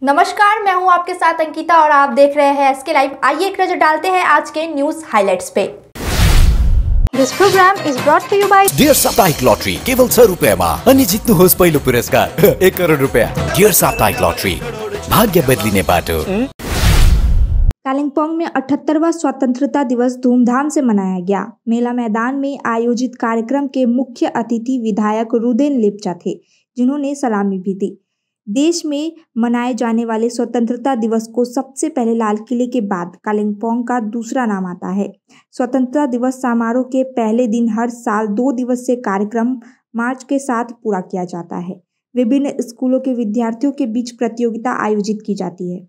नमस्कार, मैं हूं आपके साथ अंकिता और आप देख रहे हैं एसके लाइव। आइए एक नजर डालते हैं आज के न्यूज हाइलाइट्स पे। This program is brought to you by dear साप्ताहिक लॉटरी केवल 100 रुपैयामा अनि जित्नुहोस् पहिलो पुरस्कार 1 करोड रुपैयाँ। डियर साप्ताहिक लॉटरी, भाग्य बदलिने बाटो। कालिम्पोंग में 78वां स्वतंत्रता दिवस धूमधाम से मनाया गया। मेला मैदान में आयोजित कार्यक्रम के मुख्य अतिथि विधायक रुदेन लेप्चा थे, जिन्होंने सलामी भी दी। देश में मनाए जाने वाले स्वतंत्रता दिवस को सबसे पहले लाल किले के बाद कालिम्पोंग का दूसरा नाम आता है। स्वतंत्रता दिवस समारोह के पहले दिन हर साल 2 दिवसीय कार्यक्रम मार्च के साथ पूरा किया जाता है। विभिन्न स्कूलों के विद्यार्थियों के बीच प्रतियोगिता आयोजित की जाती है।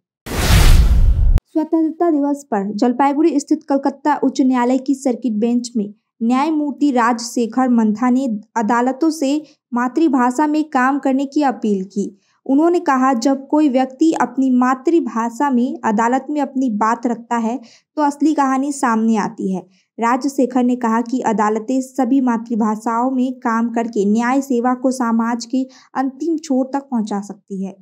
स्वतंत्रता दिवस पर जलपाईगुड़ी स्थित कलकत्ता उच्च न्यायालय की सर्किट बेंच में न्यायमूर्ति राजशेखर मंथा ने अदालतों से मातृभाषा में काम करने की अपील की। उन्होंने कहा, जब कोई व्यक्ति अपनी मातृभाषा में अदालत में अपनी बात रखता है तो असली कहानी सामने आती है। राजशेखर ने कहा कि अदालतें सभी मातृभाषाओं में काम करके न्याय सेवा को समाज के अंतिम छोर तक पहुंचा सकती है।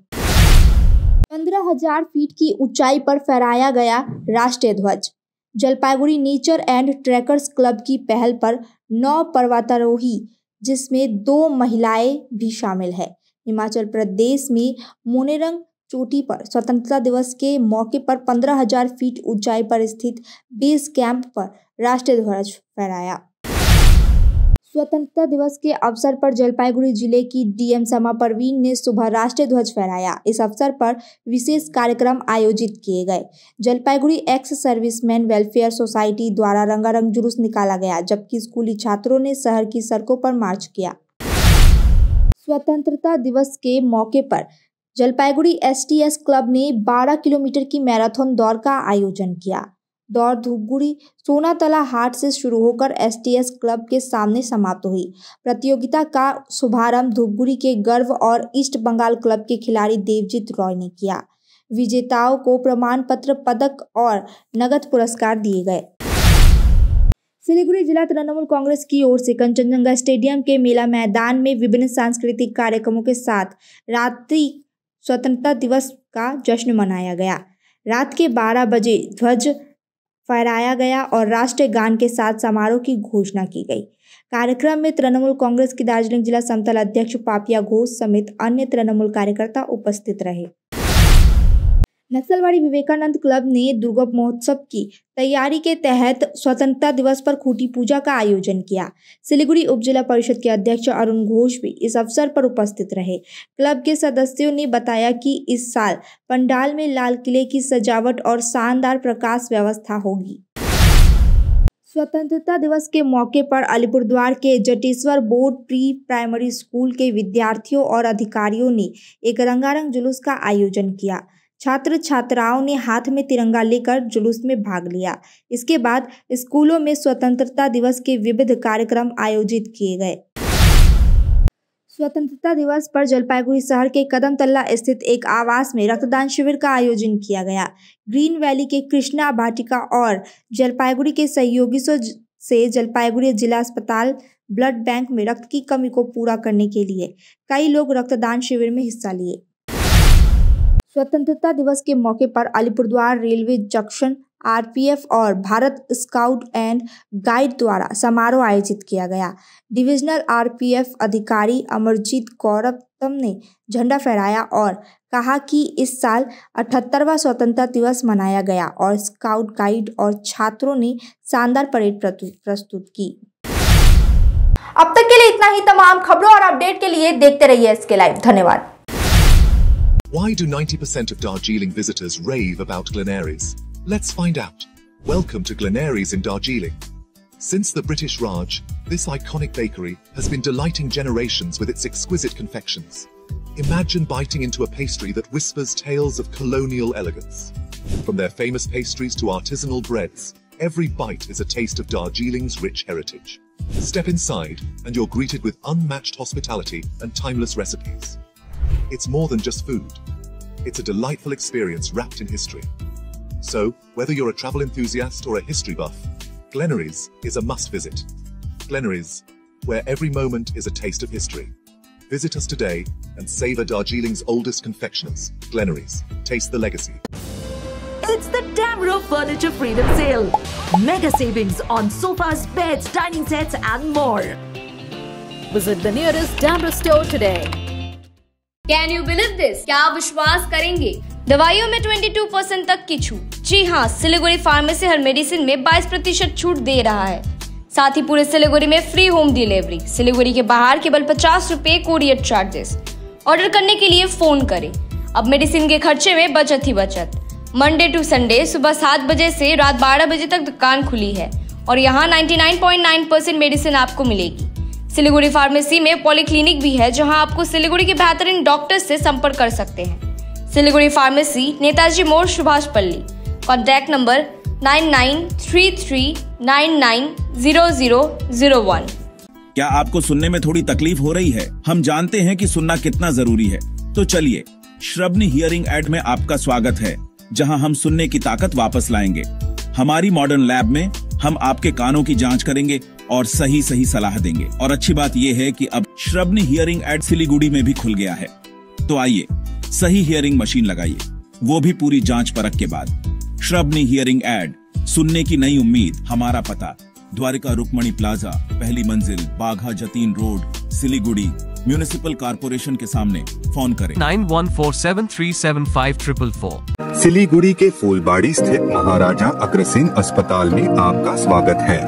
15,000 फीट की ऊंचाई पर फहराया गया राष्ट्रीय ध्वज। Jalpaiguri nature and trekkers club की पहल पर 9 पर्वतारोही, जिसमें 2 महिलाएं भी शामिल है, हिमाचल प्रदेश में मोनेरंग चोटी पर स्वतंत्रता दिवस के मौके पर 15,000 फीट ऊंचाई पर स्थित बेस कैंप पर राष्ट्रीय ध्वज फहराया। स्वतंत्रता दिवस के अवसर पर जलपाईगुड़ी जिले की डीएम समा परवीन ने सुबह राष्ट्रीय ध्वज फहराया। इस अवसर पर विशेष कार्यक्रम आयोजित किए गए। Jalpaiguri ex serviceman welfare society द्वारा रंगारंग जुलूस निकाला गया, जबकि स्कूली छात्रों ने शहर की सड़कों पर मार्च किया। स्वतंत्रता दिवस के मौके पर जलपाईगुड़ी एसटीएस क्लब ने 12 किलोमीटर की मैराथन दौड़ का आयोजन किया। दौड़ धूपगुड़ी सोनातला हाट से शुरू होकर एसटीएस क्लब के सामने समाप्त हुई। प्रतियोगिता का शुभारंभ धूपगुड़ी के गर्व और ईस्ट बंगाल क्लब के खिलाड़ी देवजीत रॉय ने किया। विजेताओं को प्रमाण पत्र, पदक और नगद पुरस्कार दिए गए। सिलीगुड़ी जिला तृणमूल कांग्रेस की ओर से कंचनजंगा स्टेडियम के मेला मैदान में विभिन्न सांस्कृतिक कार्यक्रमों के साथ रात्रि स्वतंत्रता दिवस का जश्न मनाया गया। रात के 12 बजे ध्वज फहराया गया और राष्ट्रीय गान के साथ समारोह की घोषणा की गई। कार्यक्रम में तृणमूल कांग्रेस की दार्जिलिंग जिला समतल अध्यक्ष पापिया घोष समेत अन्य तृणमूल कार्यकर्ता उपस्थित रहे। नक्सलवाड़ी विवेकानंद क्लब ने दुर्गा महोत्सव की तैयारी के तहत स्वतंत्रता दिवस पर खूंटी पूजा का आयोजन किया। सिलीगुड़ी उप जिला परिषद के अध्यक्ष अरुण घोष भी इस अवसर पर उपस्थित रहे। क्लब के सदस्यों ने बताया कि इस साल पंडाल में लाल किले की सजावट और शानदार प्रकाश व्यवस्था होगी। स्वतंत्रता दिवस के मौके पर अलीपुरद्वार के Jateswar board pre primary school के विद्यार्थियों और अधिकारियों ने एक रंगारंग जुलूस का आयोजन किया। छात्र छात्राओं ने हाथ में तिरंगा लेकर जुलूस में भाग लिया। इसके बाद स्कूलों में स्वतंत्रता दिवस के विविध कार्यक्रम आयोजित किए गए। स्वतंत्रता दिवस पर जलपाईगुड़ी शहर के कदमतल्ला स्थित एक आवास में रक्तदान शिविर का आयोजन किया गया। ग्रीन वैली के कृष्णा वाटिका और जलपाईगुड़ी के सहयोगी से जलपाईगुड़ी जिला अस्पताल ब्लड बैंक में रक्त की कमी को पूरा करने के लिए कई लोग रक्तदान शिविर में हिस्सा लिए। स्वतंत्रता दिवस के मौके पर अलीपुरद्वार रेलवे जंक्शन आरपीएफ और भारत स्काउट एंड गाइड द्वारा समारोह आयोजित किया गया। डिविजनल आरपीएफ अधिकारी अमरजीत गौरतम ने झंडा फहराया और कहा कि इस साल 78वां स्वतंत्रता दिवस मनाया गया और स्काउट गाइड और छात्रों ने शानदार परेड प्रस्तुत की। अब तक के लिए इतना ही। तमाम खबरों और अपडेट के लिए देखते रहिए एसके लाइव। धन्यवाद। Why do 90% of Darjeeling visitors rave about Glenaries? Let's find out. Welcome to Glenaries in Darjeeling. Since the British Raj, this iconic bakery has been delighting generations with its exquisite confections. Imagine biting into a pastry that whispers tales of colonial elegance. From their famous pastries to artisanal breads, every bite is a taste of Darjeeling's rich heritage. Step inside and you're greeted with unmatched hospitality and timeless recipes. It's more than just food. It's a delightful experience wrapped in history. So, whether you're a travel enthusiast or a history buff, Glenaries is a must visit. Glenaries, where every moment is a taste of history. Visit us today and savor Darjeeling's oldest confectioners, Glenaries. Taste the legacy. It's the Damro Furniture Freedom Sale. Mega savings on sofas, beds, dining sets and more. Visit the nearest Damro store today. Can you believe this? क्या आप विश्वास करेंगे? दवाइयों में 22% तक की छूट। जी हाँ, सिलीगुड़ी फार्मेसी हर मेडिसिन में 22% छूट दे रहा है। साथ ही पूरे सिलीगुड़ी में फ्री होम डिलीवरी। सिलीगुड़ी के बाहर केवल 50 रुपए कोरियर चार्जेस। ऑर्डर करने के लिए फोन करें। अब मेडिसिन के खर्चे में बचत ही बचत। मंडे टू संडे सुबह 7 बजे से रात 12 बजे तक दुकान खुली है और यहाँ 99.9% मेडिसिन आपको मिलेगी। सिलीगुड़ी फार्मेसी में पॉलीक्लिनिक भी है जहाँ आपको सिलीगुड़ी के बेहतरीन डॉक्टर से संपर्क कर सकते हैं। सिलीगुड़ी फार्मेसी, नेताजी मोड़, सुभाष पल्ली। Contact number 9933990001। क्या आपको सुनने में थोड़ी तकलीफ हो रही है? हम जानते हैं कि सुनना कितना जरूरी है। तो चलिए, श्रवणी हियरिंग एड में आपका स्वागत है, जहां हम सुनने की ताकत वापस लाएंगे। हमारी मॉडर्न लैब में हम आपके कानों की जांच करेंगे और सही सलाह देंगे। और अच्छी बात यह है कि अब श्रवणी हियरिंग एड सिलीगुड़ी में भी खुल गया है। तो आइए, सही हियरिंग मशीन लगाइए, वो भी पूरी जांच परख के बाद। श्रवणी हियरिंग एड, सुनने की नई उम्मीद। हमारा पता: द्वारिका रुक्मणी प्लाजा, पहली मंजिल, Bagha Jatin road, Siliguri. Municipal corporation के सामने। फोन करें 9147375444। सिलीगुड़ी के फूलबाड़ी स्थित महाराजा अग्रसेन अस्पताल में आपका स्वागत है।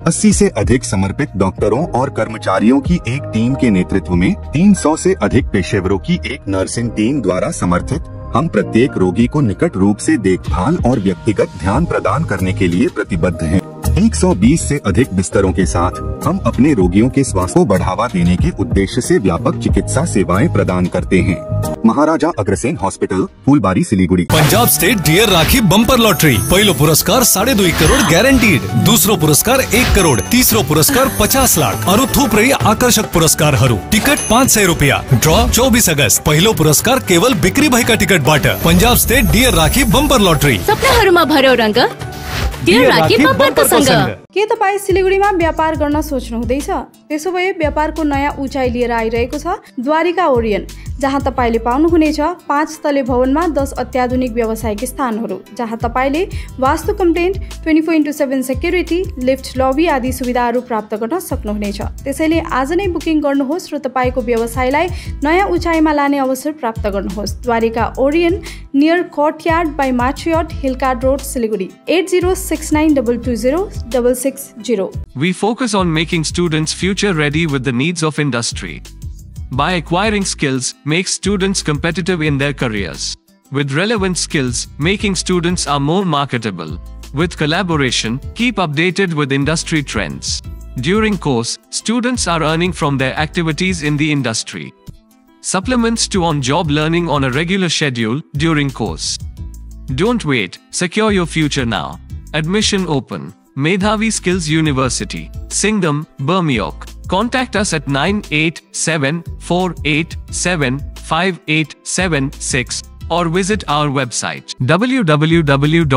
80 से अधिक समर्पित डॉक्टरों और कर्मचारियों की एक टीम के नेतृत्व में 300 से अधिक पेशेवरों की एक नर्सिंग टीम द्वारा समर्थित हम प्रत्येक रोगी को निकट रूप से देखभाल और व्यक्तिगत ध्यान प्रदान करने के लिए प्रतिबद्ध हैं। 120 से अधिक बिस्तरों के साथ हम अपने रोगियों के स्वास्थ्य को बढ़ावा देने के उद्देश्य से व्यापक चिकित्सा सेवाएं प्रदान करते हैं। Maharaja Agrasen hospital, Phulbari, Siliguri. Punjab state dear Rakhi bumper lottery. पहिलो पुरस्कार 2.5 करोड़ गैरंटीड, दूसरो पुरस्कार 1 करोड़, तीसरो पुरस्कार 50 लाख और थुप्रै आकर्षक पुरस्कारहरू। टिकट 500 रुपया। ड्रॉ 24 अगस्त। पहिलो पुरस्कार केवल बिक्री भएका टिकटबाट। Punjab state dear Rakhi bumper lottery. सपनाहरूमा भर्यो रंग, डियर राखी बम्परको सँग। के तपाईँ सिलीगुडीमा व्यापार गर्न सोच्नु हुँदैछ? त्यसो भए व्यापारको नयाँ उचाइ लिएर आइरहेको छ द्वारिका ओरियन, जहाँ तपाईँले पाउनुहुनेछ 5 तले भवनमा 10 अत्याधुनिक व्यावसायिक स्थानहरू, जहाँ तपाईँले वास्तु कम्प्लेन्ट, 24/7 सेक्युरिटी, लिफ्ट, लबी आदि सुविधाहरू प्राप्त गर्न सक्नुहुनेछ। त्यसैले आज नै बुकिङ गर्नुहोस् र तपाईँको व्यवसायलाई नयाँ उचाइमा लाने अवसर प्राप्त गर्नुहोस्। Dwarika Orion, near courtyard by Marriott, hill cart road, Siliguri. 8069220660। We focus on making students future ready with the needs of industry. By acquiring skills, make students competitive in their careers. With relevant skills, making students are more marketable. With collaboration, keep updated with industry trends. During course, students are earning from their activities in the industry. Supplements to on-job learning on a regular schedule during course. Don't wait, secure your future now. Admission open. Medhavi Skills University, Singham, Bermioc. Contact us at 9874875876 or visit our website www.msu.edu.in.